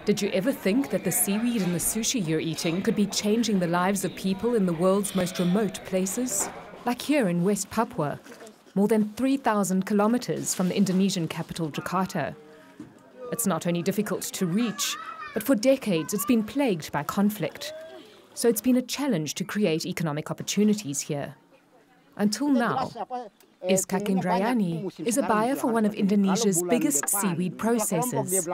Did you ever think that the seaweed and the sushi you're eating could be changing the lives of people in the world's most remote places? Like here in West Papua, more than 3,000 kilometres from the Indonesian capital, Jakarta. It's not only difficult to reach, but for decades it's been plagued by conflict. So it's been a challenge to create economic opportunities here. Until now, Iskak Indrayani is a buyer for one of Indonesia's biggest seaweed processors.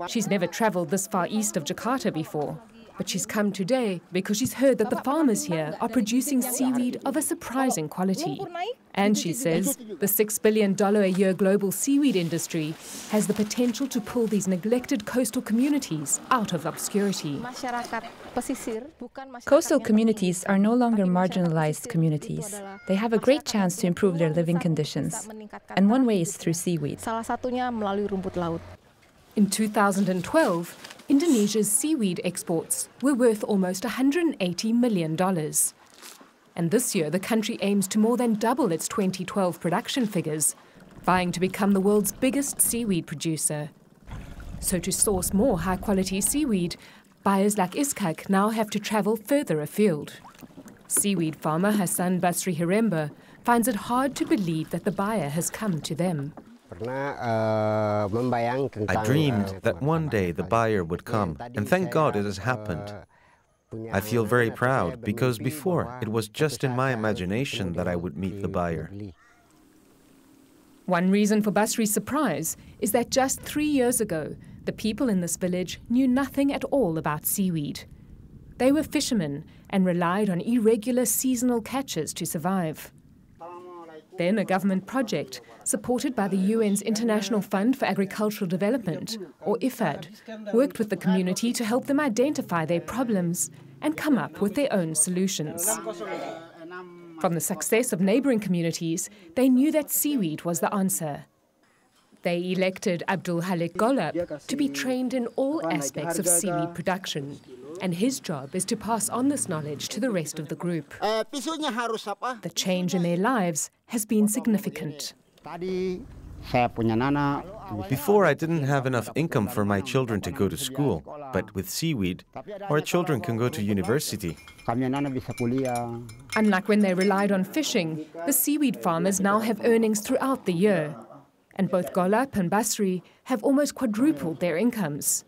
She's never travelled this far east of Jakarta before, but she's come today because she's heard that the farmers here are producing seaweed of a surprising quality. And she says the $6 billion a year global seaweed industry has the potential to pull these neglected coastal communities out of obscurity. Coastal communities are no longer marginalized communities. They have a great chance to improve their living conditions. And one way is through seaweed. In 2012, Indonesia's seaweed exports were worth almost $180 million. And this year, the country aims to more than double its 2012 production figures, vying to become the world's biggest seaweed producer. So to source more high-quality seaweed, buyers like Iskak now have to travel further afield. Seaweed farmer Hassan Basri Hiremba finds it hard to believe that the buyer has come to them. I dreamed that one day the buyer would come, and thank God it has happened. I feel very proud because before it was just in my imagination that I would meet the buyer. One reason for Basri's surprise is that just 3 years ago, the people in this village knew nothing at all about seaweed. They were fishermen and relied on irregular seasonal catches to survive. Then a government project, supported by the UN's International Fund for Agricultural Development, or IFAD, worked with the community to help them identify their problems and come up with their own solutions. From the success of neighbouring communities, they knew that seaweed was the answer. They elected Abdul Halik Golab to be trained in all aspects of seaweed production, and his job is to pass on this knowledge to the rest of the group. The change in their lives has been significant. Before, I didn't have enough income for my children to go to school, but with seaweed, our children can go to university. Unlike when they relied on fishing, the seaweed farmers now have earnings throughout the year. And both Golab and Basri have almost quadrupled their incomes.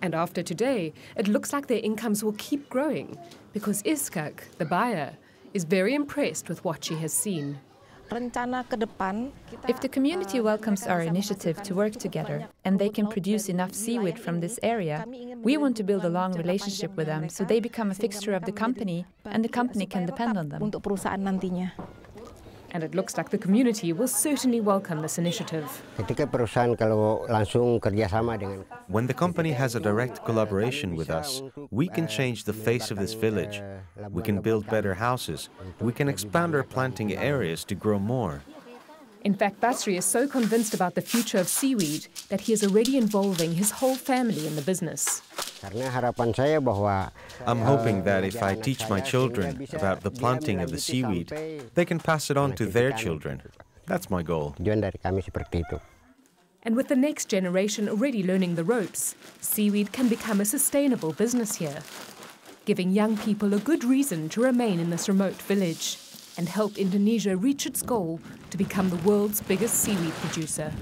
And after today, it looks like their incomes will keep growing because Iskak, the buyer, is very impressed with what she has seen. If the community welcomes our initiative to work together and they can produce enough seaweed from this area, we want to build a long relationship with them so they become a fixture of the company and the company can depend on them. And it looks like the community will certainly welcome this initiative. When the company has a direct collaboration with us, we can change the face of this village. We can build better houses. We can expand our planting areas to grow more. In fact, Basri is so convinced about the future of seaweed that he is already involving his whole family in the business. I'm hoping that if I teach my children about the planting of the seaweed, they can pass it on to their children. That's my goal. And with the next generation already learning the ropes, seaweed can become a sustainable business here, giving young people a good reason to remain in this remote village and help Indonesia reach its goal to become the world's biggest seaweed producer.